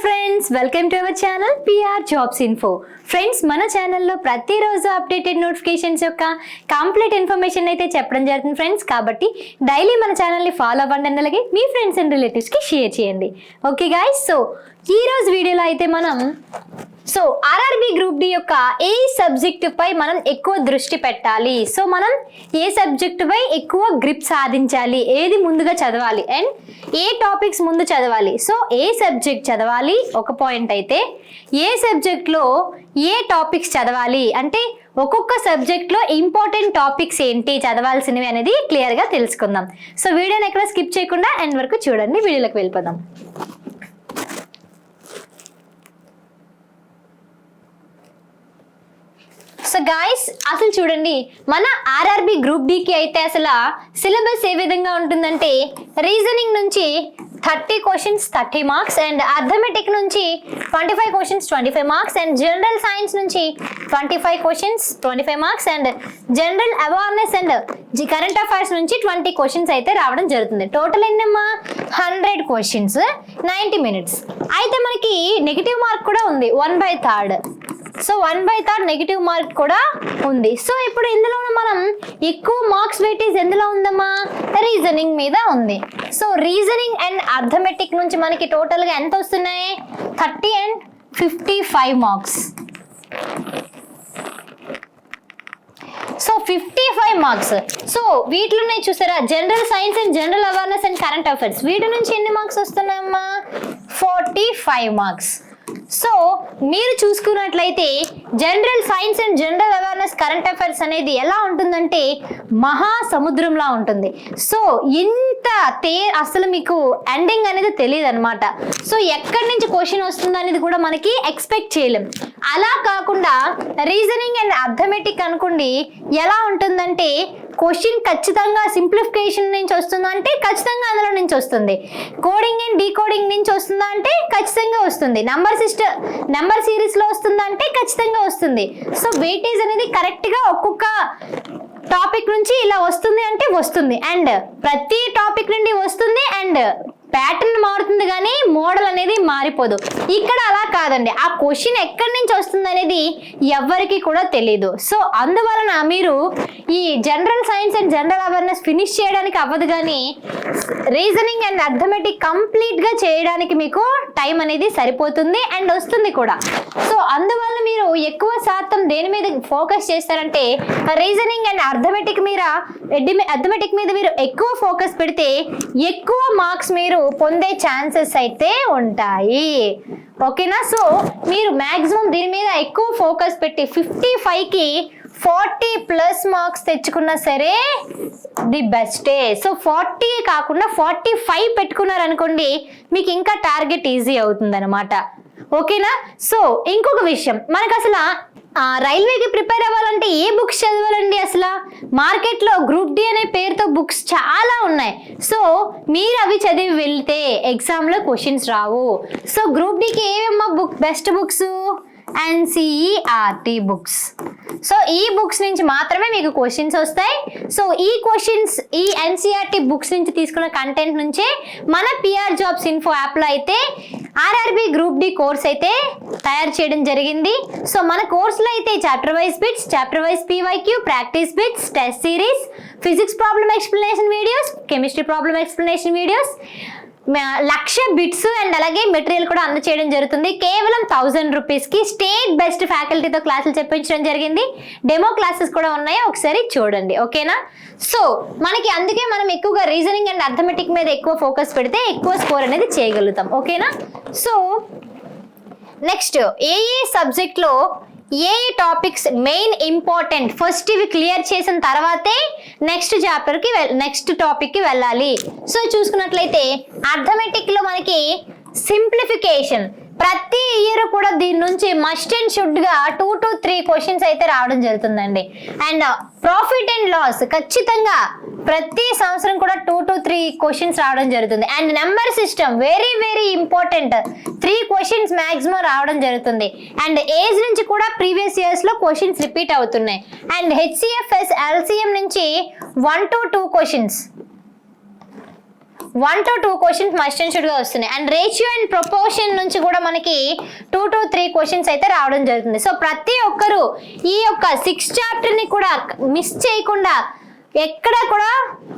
Friends, welcome to our channel PR jobs info. Friends, మన ఛానల్లో ప్రతిరోజు అప్డేటెడ్ నోటిఫికేషన్స్ యొక్క కంప్లీట్ ఇన్ఫర్మేషన్ అయితే చెప్పడం జరుగుతుంది ఫ్రెండ్స్. కాబట్టి డైలీ మన ఛానల్ని ఫాలో అవ్వండి, అలాగే మీ ఫ్రెండ్స్ అండ్ రిలేటివ్స్కి షేర్ చేయండి. ఓకే గాయ్స్, సో ఈ రోజు వీడియోలో అయితే మనం ఆర్ఆర్బి గ్రూప్ డి యొక్క ఏ సబ్జెక్టు పై మనం ఎక్కువ దృష్టి పెట్టాలి, సో మనం ఏ సబ్జెక్టు పై ఎక్కువ గ్రిప్ సాధించాలి, ఏది ముందుగా చదవాలి అండ్ ఏ టాపిక్స్ ముందు చదవాలి, సో ఏ సబ్జెక్ట్ చదవాలి ఒక పాయింట్ అయితే, ఏ సబ్జెక్ట్లో ఏ టాపిక్స్ చదవాలి అంటే ఒక్కొక్క సబ్జెక్ట్లో ఇంపార్టెంట్ టాపిక్స్ ఏంటి చదవాల్సినవి అనేది క్లియర్గా తెలుసుకుందాం. సో వీడియోని ఎక్కడ స్కిప్ చేయకుండా ఎండ్ వరకు చూడండి. వీడియోలోకి వెళ్ళిపోదాం. సో గాయస్, అసలు చూడండి, మన ఆర్ఆర్బి గ్రూప్ డికి అయితే అసలు సిలబస్ ఏ విధంగా ఉంటుందంటే రీజనింగ్ నుంచి 30 క్వశ్చన్స్ 30 మార్క్స్ అండ్ అర్థమెటిక్ నుంచి 25 questions 25 marks and general science నుంచి 25 questions 25 marks and general awareness and current affairs నుంచి 20 క్వశ్చన్స్ అయితే రావడం జరుగుతుంది. టోటల్ ఎన్నమ్మా 100 క్వశ్చన్స్ 90 మినిట్స్. అయితే మనకి నెగిటివ్ మార్క్ కూడా ఉంది 1/3. సో 1/3 నెగిటివ్ మార్క్ కూడా ఉంది. సో ఇప్పుడు ఇందులో మనం ఎక్కువ మార్క్స్ వెయిటేజ్ ఎందులో ఉందమ్మా, రీజనింగ్ మీద ఉంది. సో రీజనింగ్ అండ్ అర్థమెటిక్ నుంచి మనకి టోటల్గా ఎంత వస్తున్నాయి 30 and 55 marks. So 55 marks. So వీటిలోనే చూసారా general science and general awareness and current affairs, వీటి నుంచి ఎన్ని మార్క్స్ వస్తున్నాయమ్మా 45 మార్క్స్. సో మీరు చూసుకున్నట్లయితే general science and general awareness current affairs అనేది ఎలా ఉంటుందంటే మహాసముద్రంలా ఉంటుంది. సో ఇంత అసలు మీకు ఎండింగ్ అనేది తెలియదు అనమాట. సో ఎక్కడి నుంచి క్వశ్చన్ వస్తుంది అనేది కూడా మనకి ఎక్స్పెక్ట్ చేయలేం. అలా కాకుండా రీజనింగ్ అండ్ అర్థమెటిక్ అనుకోండి ఎలా ఉంటుందంటే క్వశ్చన్ ఖచ్చితంగా సింప్లిఫికేషన్ నుంచి వస్తుందా అంటే ఖచ్చితంగా అందులో నుంచి వస్తుంది. కోడింగ్ అండ్ డీకోడింగ్ నుంచి వస్తుందా అంటే ఖచ్చితంగా వస్తుంది. నెంబర్ సిరీస్ లో వస్తుందా అంటే ఖచ్చితంగా వస్తుంది. సో వెయిటేజ్ అనేది కరెక్ట్ గా ఒక్కొక్క టాపిక్ నుంచి ఇలా వస్తుంది అంటే వస్తుంది అండ్ ప్రతి టాపిక్ నుండి వస్తుంది అండ్ ప్యాటర్న్ మారుతుంది కానీ మోడల్ అనేది మారిపోదు. ఇక్కడ అలా కాదండి, ఆ క్వశ్చన్ ఎక్కడి నుంచి వస్తుంది అనేది ఎవరికి కూడా తెలియదు. సో అందువలన మీరు ఈ general science and general awareness finish చేయడానికి అవ్వదు, కానీ రీజనింగ్ అండ్ అర్థమెటిక్ కంప్లీట్ గా చేయడానికి మీకు టైం అనేది సరిపోతుంది అండ్ వస్తుంది కూడా. సో అందువల్ల మీరు ఎక్కువ శాతం దేని మీద ఫోకస్ చేస్తారంటే రీజనింగ్ అండ్ అర్థమెటిక్ మీద మీరు ఎక్కువ ఫోకస్ పెడితే ఎక్కువ మార్క్స్ మీరు పొందే ఛాన్సెస్ అయితే ఉంటాయి. ఓకేనా? సో మీరు మాక్సిమం దీని మీద ఎక్కువ ఫోకస్ పెట్టి 55కి 40+ మార్క్స్ తెచ్చుకున్నా సరే ది బెస్టే. సో 40 కాకుండా 45 పెట్టుకున్నారనుకోండి మీకు ఇంకా టార్గెట్ ఈజీ అవుతుంది అనమాట. ఓకేనా? సో ఇంకొక విషయం, మనకు అసలు రైల్వేకి ప్రిపేర్ అవ్వాలంటే ఏ బుక్స్ చదవాలండి? అసలు మార్కెట్లో గ్రూప్ డి అనే పేరుతో బుక్స్ చాలా ఉన్నాయి. సో మీరు అవి చదివి వెళ్తే ఎగ్జామ్లో క్వశ్చన్స్ రావు. సో గ్రూప్ డికి ఏమమ్మా best books? NCERT books. So ఈ బుక్స్ నుంచి మాత్రమే మీకు క్వశ్చన్స్ వస్తాయి. సో ఈ NCERT బుక్స్ నుంచి తీసుకున్న కంటెంట్ నుంచే మన పిఆర్ జాబ్స్ ఇన్ఫో యాప్లో అయితే ఆర్ఆర్బి గ్రూప్ డి కోర్స్ అయితే తయారు చేయడం జరిగింది. సో మన కోర్సులో అయితే chapter wise bits, chapter wise PYQ, practice bits, test series, physics problem explanation videos, chemistry problem explanation videos, 1,00,000 bits and అలాగే మెటీరియల్ కూడా అందచేయడం జరుగుతుంది. కేవలం 1000 రూపీస్కి స్టేట్ బెస్ట్ ఫ్యాకల్టీతో క్లాసులు చెప్పించడం జరిగింది. డెమో క్లాసెస్ కూడా ఉన్నాయి, ఒకసారి చూడండి. ఓకేనా? సో మనకి అందుకే మనం ఎక్కువగా రీజనింగ్ అండ్ అర్థమెటిక్ మీద ఎక్కువ ఫోకస్ పెడితే ఎక్కువ స్కోర్ అనేది చేయగలుగుతాం. ఓకేనా? సో నెక్స్ట్ ఏ సబ్జెక్ట్లో ఏ టాపిక్స్ మెయిన్ ఇంపార్టెంట్ ఫస్ట్ ఇవి క్లియర్ చేసిన తర్వాతే నెక్స్ట్ టాపిక్కి వెళ్ళాలి. సో చూసుకున్నట్లయితే అర్థమెటిక్లో మనకి సింప్లిఫికేషన్ ప్రతి ఇయర్ కూడా దీని నుంచి మస్ట్ అండ్ షుడ్ గా 2 to 3 క్వశ్చన్స్ అయితే రావడం జరుగుతుందండి. అండ్ ప్రాఫిట్ అండ్ లాస్ ఖచ్చితంగా ప్రతి సంవత్సరం కూడా 2 to 3 క్వశ్చన్స్ రావడం జరుగుతుంది. And number system very very important, 3 questions maximum రావడం జరుగుతుంది. అండ్ ఏజ్ నుంచి కూడా ప్రీవియస్ ఇయర్స్ లో క్వశ్చన్స్ రిపీట్ అవుతున్నాయి. అండ్ HCFS LCM నుంచి 1 to 2 questions 1 to 2 questions must and should గా వస్తున్నాయి. అండ్ రేషియో అండ్ ప్రపోర్షన్ నుంచి కూడా మనకి 2 to 3 క్వశ్చన్స్ అయితే రావడం జరుగుతుంది. సో ప్రతి ఒక్కరు ఈ యొక్క 6 చాప్టర్ ని కూడా మిస్ చేయకుండా ఎక్కడ కూడా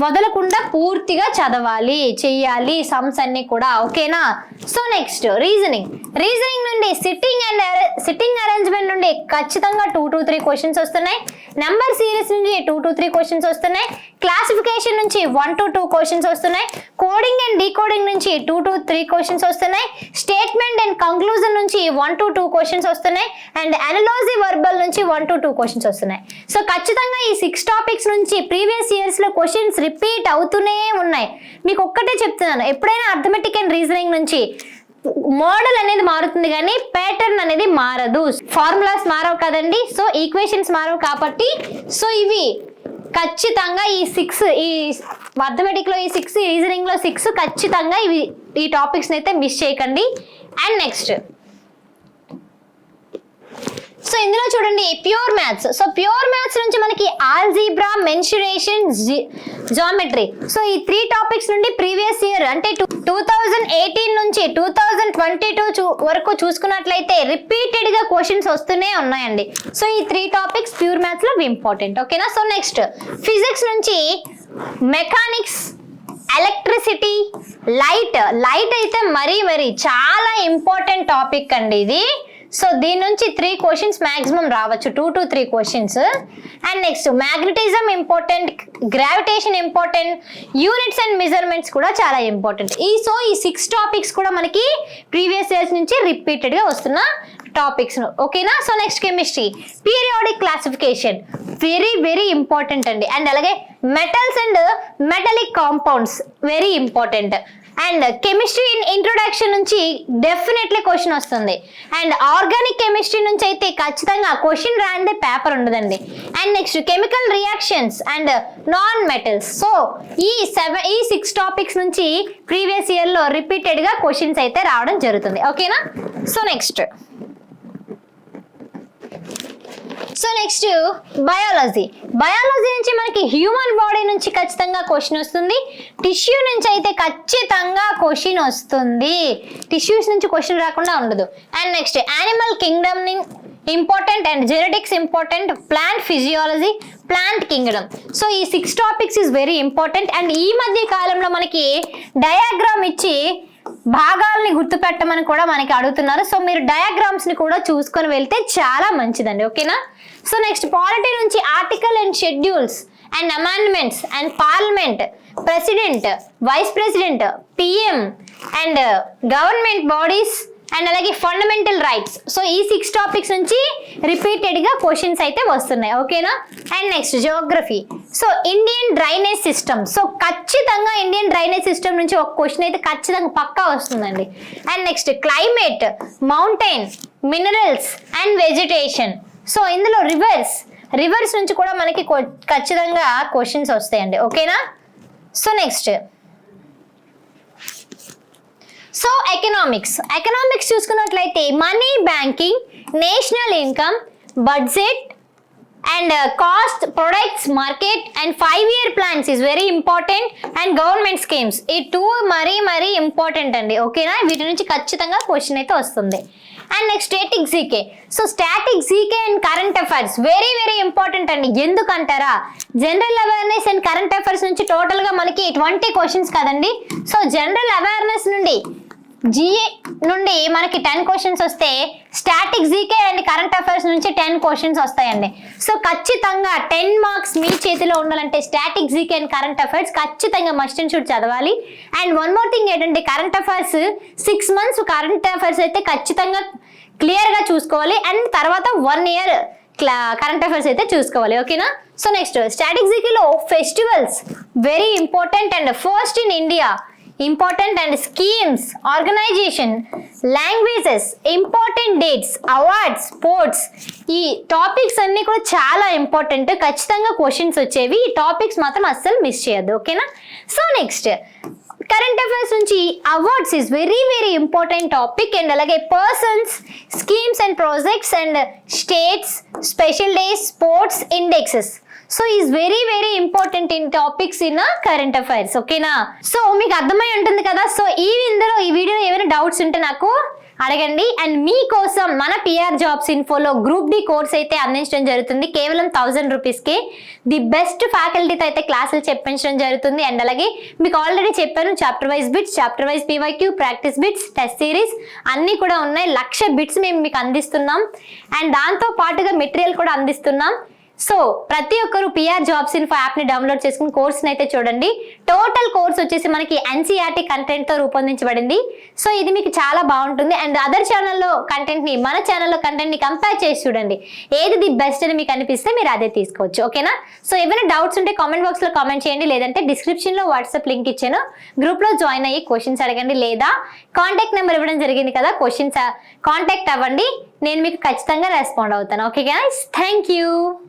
వదలకుండా పూర్తిగా చదవాలి, చెయ్యాలి సమ్స్ అన్ని కూడా. ఓకేనా? సో నెక్స్ట్ రీజనింగ్ నుండి సిట్టింగ్ అరేంజ్మెంట్ నుండి ఖచ్చితంగా 2 to 3 క్వశ్చన్స్ వస్తున్నాయి. నెంబర్ సిరీస్ నుంచి 2 to 3 క్వశ్చన్స్ వస్తున్నాయి. క్లాసిఫికేషన్ నుంచి 1 to 2 క్వశ్చన్స్ వస్తున్నాయి. కోడింగ్ అండ్ డీకోడింగ్ నుంచి 2 to 3 క్వశ్చన్స్ వస్తున్నాయి. స్టేట్మెంట్ అండ్ కంక్లూజన్ నుంచి 1 to 2 క్వశ్చన్స్ వస్తున్నాయి. అండ్ అనలాజీ వర్బల్ నుంచి 1 to 2 క్వశ్చన్స్ వస్తున్నాయి. సో ఖచ్చితంగా ఈ 6 టాపిక్స్ నుంచి ప్రీవియస్ ఇయర్స్ లో క్వశ్చన్స్ రిపీట్ అవుతూనే ఉన్నాయి. మీకు ఒక్కటే చెప్తున్నాను, ఎప్పుడైనా అర్థమెటిక్ అండ్ రీజనింగ్ నుంచి మోడల్ అనేది మారుతుంది కానీ ప్యాటర్న్ అనేది మారదు. ఫార్ములాస్ మారవు కదండి, సో ఈక్వేషన్స్ మారవు కాబట్టి సో ఇవి ఖచ్చితంగా ఈ 6 ఈ అర్థమెటిక్ లో ఈ 6 రీజనింగ్ లో 6 ఖచ్చితంగా ఇవి ఈ టాపిక్స్ అయితే మిస్ చేయకండి. అండ్ నెక్స్ట్ సో ఇందులో చూడండి pure maths. So pure maths నుంచి మనకి ఆల్జీబ్రా, మెన్సురేషన్, జామెట్రీ. సో ఈ 3 టాపిక్స్ నుండి ప్రీవియస్ ఇయర్ అంటే 2018 నుంచి 2022 వరకు చూసుకున్నట్లయితే రిపీటెడ్ గా క్వశ్చన్స్ వస్తూనే ఉన్నాయండి. సో ఈ 3 టాపిక్స్ ప్యూర్ మ్యాథ్స్ లో ఇంపార్టెంట్. ఓకేనా? సో నెక్స్ట్ ఫిజిక్స్ నుంచి మెకానిక్స్, ఎలక్ట్రిసిటీ, లైట్ అయితే మరీ చాలా ఇంపార్టెంట్ టాపిక్ అండి ఇది. సో దీని నుంచి 3 క్వశ్చన్స్ మాక్సిమం రావచ్చు, 2 to 3 questions. And next magnetism important, gravitation important, units and measurements కూడా చాలా ఇంపార్టెంట్. ఈ 6 టాపిక్స్ కూడా మనకి ప్రీవియస్ ఇయర్స్ నుంచి రిపీటెడ్ గా వస్తున్న టాపిక్స్. ఓకేనా? So next chemistry, periodic classification very important అండి. అండ్ అలాగే metals and metallic compounds very important. And chemistry introduction నుంచి డెఫినెట్లీ క్వశ్చన్ వస్తుంది. అండ్ ఆర్గానిక్ కెమిస్ట్రీ నుంచి అయితే ఖచ్చితంగా క్వశ్చన్ రాందే పేపర్ ఉండదండి. And next chemical reactions and non metals. So ఈ 6 topics నుంచి ప్రీవియస్ ఇయర్ లో రిపీటెడ్ గా క్వశ్చన్స్ అయితే రావడం జరుగుతుంది. ఓకేనా? సో నెక్స్ట్ బయాలజీ నుంచి మనకి హ్యూమన్ బాడీ నుంచి ఖచ్చితంగా క్వశ్చన్ వస్తుంది. టిష్యూ నుంచి అయితే ఖచ్చితంగా క్వశ్చన్ వస్తుంది. టిష్యూస్ నుంచి క్వశ్చన్ రాకుండా ఉండదు. And next animal Kingdom important and genetics important, plant physiology, plant Kingdom. So ఈ 6 topics is very important. And ఈ మధ్య కాలంలో మనకి డయాగ్రామ్ ఇచ్చి భాగాల్ని గుర్తుపెట్టమని కూడా మనకి అడుగుతున్నారు. సో మీరు డయాగ్రామ్స్ ని కూడా చూసుకొని వెళ్తే చాలా మంచిదండి. ఓకేనా? సో నెక్స్ట్ పాలిటీ నుంచి article and schedules and amendments and parliament, president, vice president, PM and government bodies and అలాగే ఫండమెంటల్ రైట్స్. సో ఈ 6 టాపిక్స్ నుంచి రిపీటెడ్ గా క్వశ్చన్స్ అయితే వస్తున్నాయి. ఓకేనా? And next Geography. So Indian drainage system. So ఖచ్చితంగా Indian drainage system నుంచి ఒక క్వశ్చన్ అయితే ఖచ్చితంగా పక్కా వస్తుందండి. And next climate, mountain, minerals and vegetation. So ఇందులో రివర్స్ నుంచి కూడా మనకి ఖచ్చితంగా క్వశ్చన్స్ వస్తాయండి. ఓకేనా? సో నెక్స్ట్ ఎకనామిక్స్ చూసుకున్నట్లయితే money, banking, national income, budget and cost, products, market and 5-year plans is very important. And government schemes, ఈ 2 మరీ ఇంపార్టెంట్ అండి. ఓకేనా? వీటి నుంచి ఖచ్చితంగా క్వశ్చన్ అయితే వస్తుంది. And next static GK. So static GK and current affairs very important అండి. ఎందుకంటారా, general awareness and current affairs నుంచి టోటల్ గా మనకి 20 క్వశ్చన్స్ కదండి. సో జనరల్ అవేర్నెస్ నుండి జిఏ నుండి మనకి 10 క్వశ్చన్స్ వస్తే static GK and current affairs నుంచి 10 క్వశ్చన్స్ వస్తాయండి. సో ఖచ్చితంగా 10 మార్క్స్ మీ చేతిలో ఉండాలంటే static GK and current affairs ఖచ్చితంగా మస్ట్ అండ్ షుడ్ చదవాలి. అండ్ వన్ మోర్ థింగ్ ఏంటంటే current affairs 6 months current affairs అయితే ఖచ్చితంగా క్లియర్ గా చూసుకోవాలి. అండ్ తర్వాత 1 year కరెంట్ అఫైర్స్ అయితే చూసుకోవాలి. ఓకేనా? సో నెక్స్ట్ స్టాటిక్ జీకేలో festivals very important and first in India important and schemes, organisation, languages, important dates, awards, sports. ఈ టాపిక్స్ అన్ని కూడా చాలా ఇంపార్టెంట్. ఖచ్చితంగా క్వశ్చన్స్ వచ్చేవి. ఈ టాపిక్స్ మాత్రం అస్సలు మిస్ చేయొద్దు. ఓకేనా? సో నెక్స్ట్ కరెంట్ అఫైర్స్ నుంచి awards is very important topic. And అలాగే persons, schemes and projects and states, special days, sports, indexes. So is very very important in topics in current affairs. ఓకేనా? సో మీకు అర్థమై ఉంటుంది కదా. సో ఈ వీడియోలో ఏమైనా డౌట్స్ ఉంటే నాకు అడగండి. అండ్ మీకోసం మన పిఆర్ జాబ్స్ ఇన్ఫోలో గ్రూప్ డి కోర్స్ అయితే అందించడం జరుగుతుంది. కేవలం 1000 రూపీస్కి ది బెస్ట్ ఫ్యాకల్టీతో అయితే క్లాసులు చెప్పించడం జరుగుతుంది. అండ్ అలాగే మీకు ఆల్రెడీ చెప్పాను, chapter wise bits, chapter wise PYQ, practice bits, test series అన్నీ కూడా ఉన్నాయి. 1,00,000 బిట్స్ మేము మీకు అందిస్తున్నాం. అండ్ దాంతో పాటుగా మెటీరియల్ కూడా అందిస్తున్నాం. సో ప్రతి ఒక్కరు పిఆర్ జాబ్స్ ఇన్ఫో యాప్ని డౌన్లోడ్ చేసుకుని కోర్స్ని అయితే చూడండి. టోటల్ కోర్స్ వచ్చేసి మనకి ఎన్సీఆర్టీ కంటెంట్తో రూపొందించబడింది. సో ఇది మీకు చాలా బాగుంటుంది. అండ్ అదర్ ఛానల్లో కంటెంట్ని మన ఛానల్లో కంటెంట్ని కంపేర్ చేసి చూడండి. ఏది ది బెస్ట్ అని మీకు అనిపిస్తే మీరు అదే తీసుకోవచ్చు. ఓకేనా? సో ఏమైనా డౌట్స్ ఉంటే కామెంట్ బాక్స్లో కామెంట్ చేయండి, లేదంటే డిస్క్రిప్షన్లో వాట్సాప్ లింక్ ఇచ్చాను, గ్రూప్లో జాయిన్ అయ్యి క్వశ్చన్స్ అడగండి, లేదా కాంటాక్ట్ నెంబర్ ఇవ్వడం జరిగింది కదా, క్వశ్చన్స్ కాంటాక్ట్ అవ్వండి. నేను మీకు ఖచ్చితంగా రెస్పాండ్ అవుతాను. Okay guys, thank you.